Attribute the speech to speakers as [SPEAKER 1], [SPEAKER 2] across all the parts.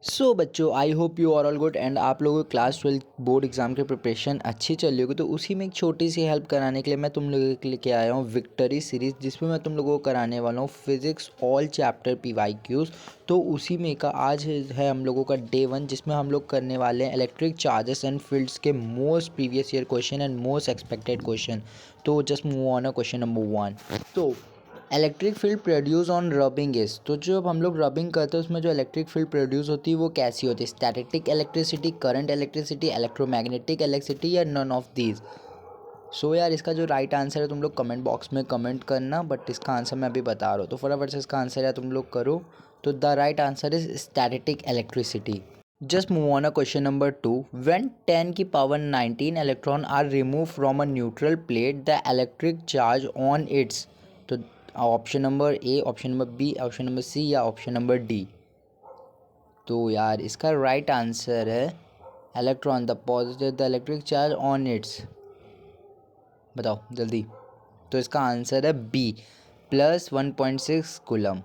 [SPEAKER 1] सो बच्चों, I hope you are all good and आप लोगों को क्लास 12 बोर्ड एग्जाम की प्रिपरेशन अच्छी चल रही होगी। तो उसी में एक छोटी सी हेल्प कराने के लिए मैं तुम लोगों के लेके आया हूँ विक्ट्री सीरीज़, जिसमें मैं तुम लोगों को कराने वाला हूँ फिजिक्स ऑल चैप्टर PYQs। तो उसी में का आज है हम लोगों का डे 1, जिसमें हम लोग करने वाले हैं इलेक्ट्रिक चार्जेस एंड फील्ड्स के most previous year question and most expected question. तो just move on question number 1। तो electric field produce on rubbing is, तो जब हम लोग रबिंग करते हैं उसमें जो इलेक्ट्रिक फील्ड प्रोड्यूस होती है वो कैसी होती है? Static electricity, current electricity, electromagnetic electricity या नन ऑफ दीज। सो यार, इसका जो राइट आंसर है तुम लोग कमेंट बॉक्स में कमेंट करना, बट इसका आंसर मैं अभी बता रहा हूँ, तो फटाफट से इसका आंसर है तुम लोग करो। तो the right answer is static electricity. Just move on a question number 2. When 10 की power 19 electron are removed from a neutral plate, the electric charge on its, तो option number A, option number B, option number C या option number D. तो यार इसका right answer है electron the positive the electric charge on its. बताओ जल्दी। तो इसका आंसर है बी, +1.6 कूलम।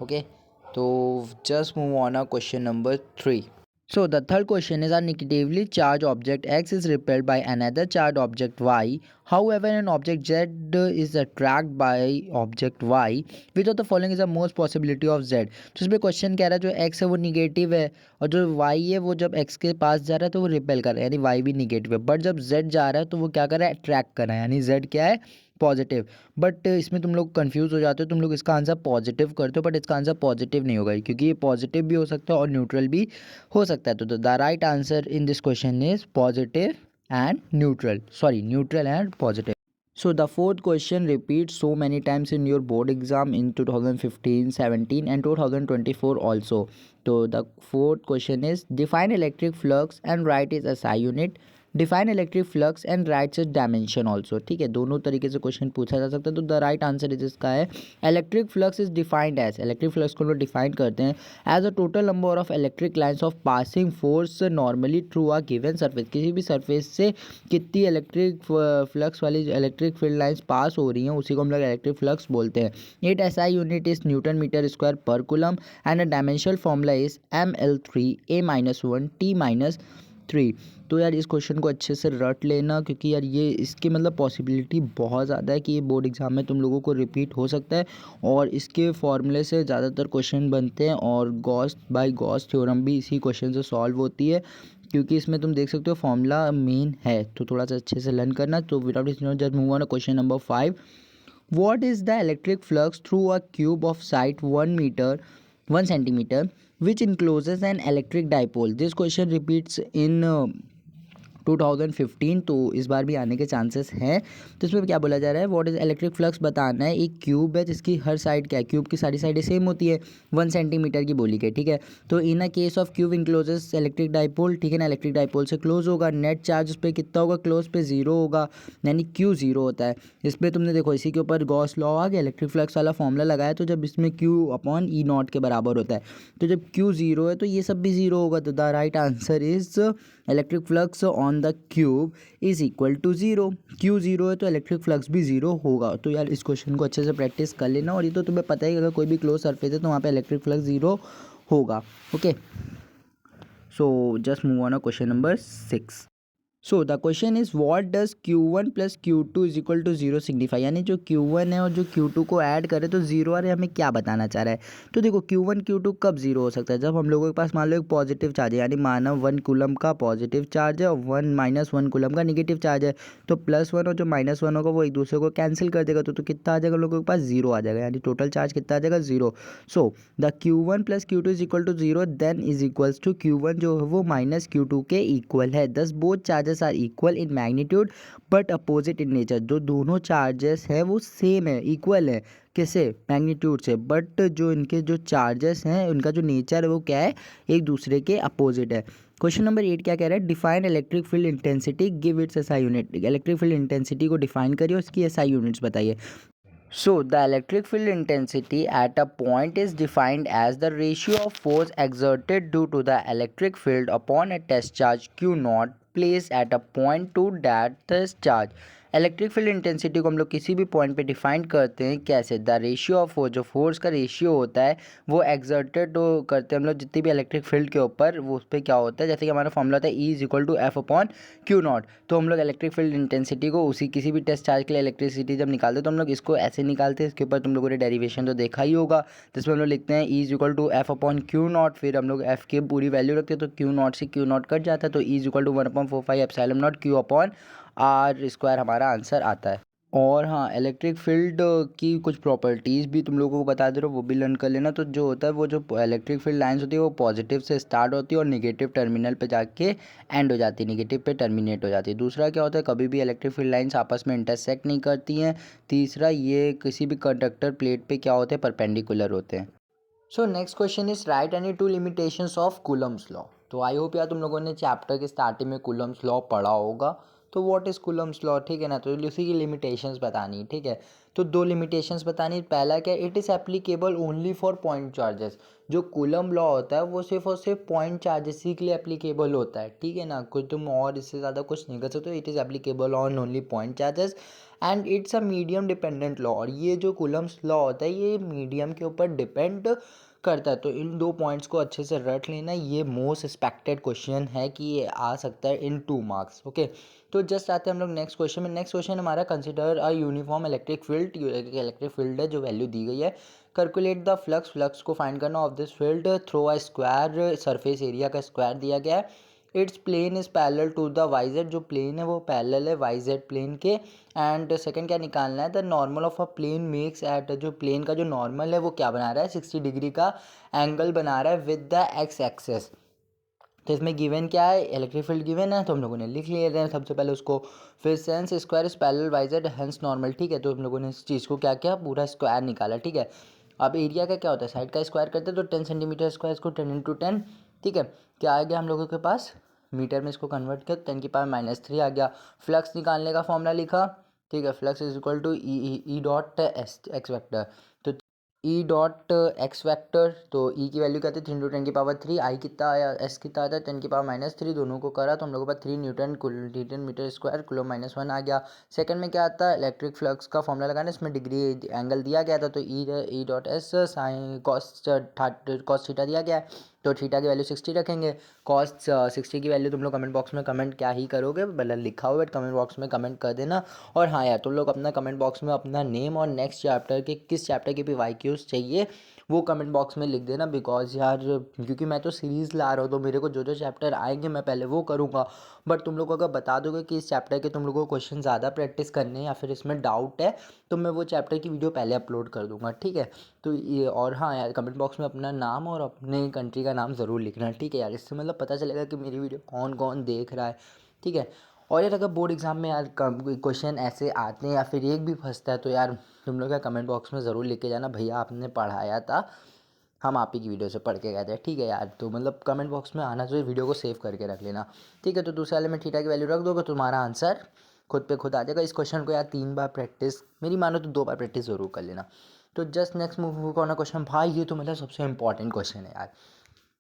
[SPEAKER 1] ओके, तो just move on a question number 3. So the third question is, a negatively charged object X is repelled by another charged object Y. However, an object Z is attracted by object Y. Which of the following is the most possibility of Z? तो इसमें question कह रहा है जो X है वो negative है और जो Y है वो जब X के पास जा रहा है तो वो रिपेल कर रहा है, यानी Y भी निगेटिव है। बट जब Z जा रहा है तो वो क्या कर रहा है? अट्रैक्ट कर रहा है, यानी Z क्या है? पॉजिटिव। बट इसमें तुम लोग कंफ्यूज हो जाते हो, तुम लोग इसका आंसर पॉजिटिव करते हो, बट इसका आंसर पॉजिटिव नहीं होगा क्योंकि ये पॉजिटिव भी हो सकता है और न्यूट्रल भी हो सकता है। तो the right answer in this question is positive and neutral, sorry neutral and positive. So the fourth question repeats so many times in your board exam in 2015, 17 and 2024 also. So the fourth question is, define electric flux and write its SI unit. Define electric flux and rights is dimension also. ठीक है, दोनों तरीके से question पूछा जा सकता है। तो द राइट आंसर इज इसका है electric flux is defined as, electric flux को लोग डिफाइन करते हैं as a total number of electric lines of passing force normally through a given surface. किसी भी सरफेस से कितनी इलेक्ट्रिक फ्लक्स वाली इलेक्ट्रिक फील्ड लाइन्स पास हो रही हैं उसी को हम लोग इलेक्ट्रिक फ्लक्स बोलते हैं। It SI unit is newton metre square per coulomb and a dimensional formula is ml3a-1t-3। तो यार इस क्वेश्चन को अच्छे से रट लेना, क्योंकि यार ये इसकी मतलब पॉसिबिलिटी बहुत ज़्यादा है कि ये बोर्ड एग्जाम में तुम लोगों को रिपीट हो सकता है और इसके फॉर्मूले से ज़्यादातर क्वेश्चन बनते हैं और गॉस बाय गॉस थ्योरम भी इसी क्वेश्चन से सॉल्व होती है, क्योंकि इसमें तुम देख सकते हो फॉर्मूला मेन है। तो थोड़ा सा अच्छे से लर्न करना। तो without just move on question number 5. What is the electric flux through a cube of site 1 meter 1 centimeter which encloses an electric dipole? This question repeats in 2015, तो इस बार भी आने के चांसेस हैं। तो इसमें क्या बोला जा रहा है, व्हाट इज इलेक्ट्रिक फ्लक्स बताना है। एक क्यूब है जिसकी हर साइड क्या है, क्यूब की सारी साइडें सेम होती है, 1 सेंटीमीटर की बोली गई। ठीक है, तो in a case of cube encloses electric dipole, ठीक है ना, इलेक्ट्रिक डाइपोल से क्लोज होगा, नेट चार्ज उस पर कितना होगा, क्लोज पे 0 होगा, यानी क्यू 0 होता है। इस पर तुमने देखो इसी के ऊपर गॉस लॉ आ गया, इलेक्ट्रिक फ्लक्स वाला फॉर्मूला लगाया, तो जब इसमें क्यू अपॉन ई नॉट के बराबर होता है, तो जब क्यू 0 है तो ये सब भी 0 होगा। तो the right answer is electric flux on the cube is equal to 0। Q 0 है तो इलेक्ट्रिक फ्लक्स भी 0 होगा। तो यार इस क्वेश्चन को अच्छे से प्रैक्टिस कर लेना, और ये तो तुम्हें पता ही अगर कोई भी क्लोज सरफेस है तो वहाँ पे इलेक्ट्रिक फ्लक्स 0 होगा। Okay, so just move on question number 6. So the question is what does Q1 plus Q2 is equal to 0 signify, यानी जो Q1 है और जो Q2 को ऐड करे तो 0 आ रहा है, हमें क्या बताना चाह रहा है। तो देखो Q1 Q2 कब 0 हो सकता है, जब हम लोगों के पास मान लो एक पॉजिटिव चार्ज है, यानी माना 1 कूलम का पॉजिटिव चार्ज है और 1 कूलम का निगेटिव चार्ज है, तो +1 और जो -1 होगा वो एक दूसरे को कैंसिल कर देगा, तो कितना आ जाएगा लोगों के पास, 0 आ जाएगा, यानी टोटल चार्ज कितना आ जाएगा, 0। So the Q1 plus Q2 is equal to 0 then is equals to Q1 जो है वो -Q2 के इक्वल है। Thus both charges are equal in magnitude but opposite in nature, जो दोनों चार्जेस हैं वो सेम है, इक्वल है, किससे, मैग्नीट्यूड से, बट जो इनके जो चार्जेस हैं उनका जो नेचर है वो क्या है, एक दूसरे के अपोजिट है। क्वेश्चन नंबर 8 क्या कह रहा है, define electric field intensity give its SI unit. Electric field intensity को डिफाइन करिए, उसकी SI यूनिट्स बताइए। So, the electric field intensity at a point is defined as the ratio of force exerted due to the electric field upon a test charge Q naught placed at a point to that test charge electric field intensity को हम लोग किसी भी point पे define करते हैं कैसे, the ratio of force, जो फोर्स का रेशियो होता है वो एक्सर्टेड करते हैं हम लोग जितनी भी इलेक्ट्रिक फील्ड के ऊपर, वो उस पर क्या होता है, जैसे कि हमारा फॉर्मूला होता है E is equal to F upon Q naught. तो हम लोग इलेक्ट्रिक फील्ड इंटेंसिटी को उसी किसी भी टेस्ट चार्ज के लिए इलेक्ट्रिसिटी जब निकालते हैं तो हम लोग इसको ऐसे निकालते हैं, इसके ऊपर तुम लोगों ने डेरिवेशन तो देखा ही होगा, जिसमें हम लोग लिखते हैं E is equal to F upon Q naught, फिर हम लोग एफ की पूरी वैल्यू रखते हैं तो क्यू नॉट से क्यू नॉट कट जाता है, तो E is equal to 1/4 epsilon naught Q upon R square हमारा आंसर आता है। और हाँ, इलेक्ट्रिक फील्ड की कुछ प्रॉपर्टीज़ भी तुम लोगों को बता दे रहा हूँ, वो भी लर्न कर लेना। तो जो होता है वो जो इलेक्ट्रिक फील्ड लाइंस होती है वो पॉजिटिव से स्टार्ट होती है और नेगेटिव टर्मिनल पे जाके एंड हो जाती है, नेगेटिव पे टर्मिनेट हो जाती है। दूसरा क्या होता है, कभी भी इलेक्ट्रिक फील्ड लाइंस आपस में इंटरसेक्ट नहीं करती हैं। तीसरा, ये किसी भी कंडक्टर प्लेट पे क्या होते हैं, परपेंडिकुलर होते हैं। So next question is right any two limitations of Coulomb's law. तो आई होप यार तुम लोगों ने चैप्टर के स्टार्टिंग में कूलम्स लॉ पढ़ा होगा। तो व्हाट इज़ कूलम्स लॉ, ठीक है ना, तो उसी की लिमिटेशंस बतानी, ठीक है। तो दो लिमिटेशंस बतानी, पहला क्या, it is applicable only for point charges. जो कूलम लॉ होता है वो सिर्फ और सिर्फ पॉइंट चार्जेस ही के लिए एप्लीकेबल होता है, ठीक है ना, कुछ तुम और इससे ज़्यादा कुछ नहीं कर सकते। It is applicable on only point charges and it's a medium dependent law. और ये जो कूलम्स लॉ होता है ये मीडियम के ऊपर डिपेंड करता है। तो इन दो पॉइंट्स को अच्छे से रट लेना, ये मोस्ट एक्सपेक्टेड क्वेश्चन है कि ये आ सकता है इन 2 मार्क्स, ओके। तो जस्ट आते हैं हम लोग नेक्स्ट क्वेश्चन में। नेक्स्ट क्वेश्चन हमारा, consider a uniform electric field. Electric field है जो वैल्यू दी गई है, कैलकुलेट द फ्लक्स, फ्लक्स को फाइंड करना of this field through a square, surface area का स्क्वायर दिया गया है। Its plane is parallel to the Y Z, जो प्लेन है वो पैरेलल है वाई जेड प्लेन के। एंड सेकंड क्या निकालना है, the normal of a plane makes at, जो प्लेन का जो नॉर्मल है वो क्या बना रहा है, 60 डिग्री का एंगल बना रहा है विद द एक्स एक्सेस। तो इसमें गिवन क्या है, इलेक्ट्रिक फील्ड गिवन है तो हम लोगों ने लिख लिए थे सबसे पहले उसको। फिर since square is parallel Y Z hence normal, ठीक है। तो हम लोगों ने इस चीज़ को क्या किया, पूरा स्क्वायर निकाला, ठीक है। अब एरिया का क्या होता है, साइड का स्क्वायर करते हैं तो 10 सेंटीमीटर स्क्वायर, इसको 10 × 10, ठीक है। क्या आ गया हम लोगों के पास, मीटर में इसको कन्वर्ट कर 10⁻³ आ गया। फ्लक्स निकालने का फॉर्मूला लिखा, ठीक है। Flux is equal to E dot S X vector. तो ई डॉट एक्स वैक्टर, तो ई की वैल्यू क्या थी, 3 × 10⁻³ आई कितना आया, एस कितना आया, 10⁻³ दोनों को करा तो हम लोगों के पास 3 newton newton metre square coulomb -1 आ गया। सेकंड में क्या आता है, इलेक्ट्रिक फ्लक्स का फॉर्मूला लगाना, इसमें डिग्री एंगल दिया गया था तो E dot S sine cos theta दिया गया है। तो थीटा की वैल्यू 60 रखेंगे। कॉस 60 की वैल्यू तुम लोग कमेंट बॉक्स में कमेंट क्या ही करोगे, भले लिखा हुआ है कमेंट बॉक्स में कमेंट कर देना। और हाँ यार, तुम लोग अपना कमेंट बॉक्स में अपना नेम और नेक्स्ट चैप्टर के किस चैप्टर के भी वाईक्यूज चाहिए वो कमेंट बॉक्स में लिख देना। बिकॉज यार, क्योंकि मैं तो सीरीज़ ला रहा हूँ तो मेरे को जो जो चैप्टर आएंगे मैं पहले वो करूँगा। बट तुम लोग अगर बता दोगे कि इस चैप्टर के तुम लोगों को क्वेश्चन ज़्यादा प्रैक्टिस करने हैं या फिर इसमें डाउट है, तो मैं वो चैप्टर की वीडियो पहले अपलोड कर दूँगा, ठीक है। तो ये, और हाँ यार, कमेंट बॉक्स में अपना नाम और अपने कंट्री का नाम ज़रूर लिखना, ठीक है यार। इससे मतलब पता चलेगा कि मेरी वीडियो कौन कौन देख रहा है, ठीक है। और यार, अगर बोर्ड एग्जाम में यार क्वेश्चन ऐसे आते हैं या फिर एक भी फंसता है तो यार तुम लोग क्या कमेंट बॉक्स में ज़रूर लिख के जाना, भैया आपने पढ़ाया था, हम आप ही की वीडियो से पढ़ के गए थे, ठीक है यार। तो मतलब कमेंट बॉक्स में आना चाहिए, वीडियो को सेव करके रख लेना, ठीक है। तो दूसरे वाले में थीटा की वैल्यू रख दोगे तुम्हारा आंसर खुद पे खुद आ जाएगा। इस क्वेश्चन को यार 3 बार प्रैक्टिस, मेरी मानो तो 2 बार प्रैक्टिस ज़रूर कर लेना। तो जस्ट नेक्स्ट मूव कौन क्वेश्चन, भाई ये तो मतलब सबसे इंपॉर्टेंट क्वेश्चन है यार।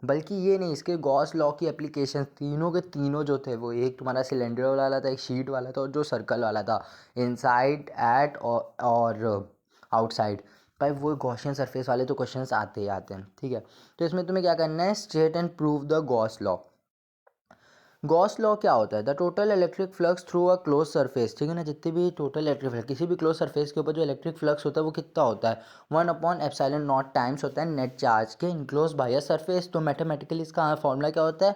[SPEAKER 1] बल्कि ये नहीं, इसके गॉस लॉ की एप्लीकेशन तीनों के तीनों जो थे, वो एक तुम्हारा सिलेंडर वाला था, एक शीट वाला था और जो सर्कल वाला था, इनसाइड एट और आउटसाइड। भाई वो गॉसियन सरफेस वाले तो क्वेश्चंस आते ही आते हैं, ठीक है। तो इसमें तुम्हें क्या करना है, state and prove the Gauss law. Gauss law क्या होता है, the total electric flux through a close surface, ठीक है ना। जितने भी टोटल इलेक्ट्रिक फ्लक्स, किसी भी क्लोज सरफेस के ऊपर जो इलेक्ट्रिक फ्लक्स होता है वो कितना होता है, 1/ε0 टाइम्स होता है नेट चार्ज के इनक्लोज बाय अ सरफेस। तो मैथमेटिकली इसका फॉर्मूला क्या होता है,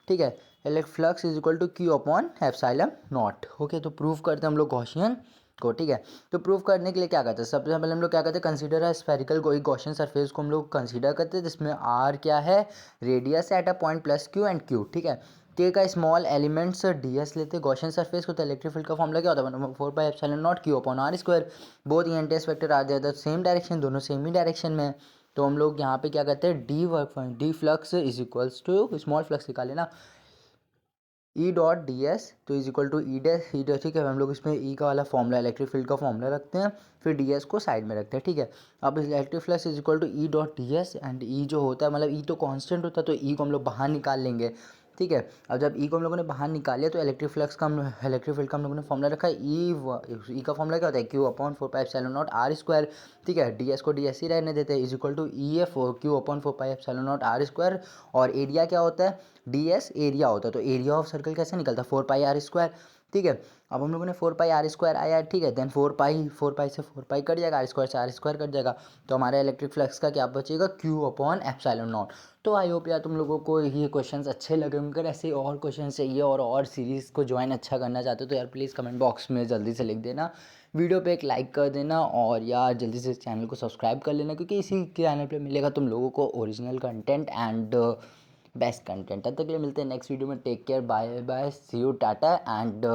[SPEAKER 1] ठीक है, electric flux is equal to Q/ε0, okay. तो प्रूव करते हैं हम लोग गॉसियन को, ठीक है। तो प्रूव करने के लिए क्या करते हैं, सबसे पहले हम लोग क्या करते हैं, कंसीडर अ स्फेरिकल कोई गॉसियन सरफेस को हम लोग कंसीडर करते हैं जिसमें R क्या है, radius at a point plus Q and Q, ठीक है। के का स्मॉल एलिमेंट्स ds लेते हैं गॉसियन सरफेस को। तो इलेक्ट्रिक फील्ड का फॉर्मूला क्या होता है, 1/4 Q/r²। Both E and T vector are there the same direction, दोनों सेम ही डायरेक्शन में है। तो हम लोग यहाँ पे क्या करते हैं, D work D flux is equals to small flux निकाले ना, ई डॉट डी एस तो is equal to E dash, ठीक है। हम लोग इसमें ई का वाला फॉर्मूला, इलेक्ट्रिक फील्ड का फॉर्मूला रखते हैं, फिर डी एस को साइड में रखते हैं, ठीक है। अब electric flux is equal to E dot D S and E जो होता है, मतलब ई तो कांस्टेंट होता है तो ई को हम लोग बाहर निकाल लेंगे, ठीक है। अब जब ई को हम लोगों ने बाहर निकाल लिया तो इलेक्ट्रिक फील्ड का हम लोगों ने फॉर्मूला रखा है ई का फॉर्मूला क्या होता है क्यू अपॉन 4πε0r²। ठीक है, डी एस को डी एस ही रहने देते हैं, is equal to E F Q upon 4πε0r²। और एरिया क्या होता है, डी एस एरिया होता है, तो एरिया ऑफ सर्कल कैसे निकलता है 4πr²। ठीक है, अब हम लोगों ने 4πr² आया, ठीक है, देन 4π से 4π कट जाएगा, r² कट जाएगा, तो हमारा इलेक्ट्रिक फ्लक्स का क्या बचेगा क्यू अपॉन एप्सिलॉन नॉट। तो आई होप यार तुम लोगों को ये क्वेश्चंस अच्छे लगे होंगे। ऐसे और क्वेश्चन चाहिए और सीरीज़ को ज्वाइन अच्छा करना चाहते हो तो यार प्लीज़ कमेंट बॉक्स में जल्दी से लिख देना, वीडियो पे एक लाइक कर देना और यार जल्दी से चैनल को सब्सक्राइब कर लेना, क्योंकि इसी चैनल पे मिलेगा तुम लोगों को original content and best content. तब तक के लिए मिलते हैं नेक्स्ट वीडियो में। Take care, bye bye, see you, tata and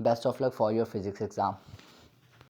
[SPEAKER 1] best of luck for your physics exam.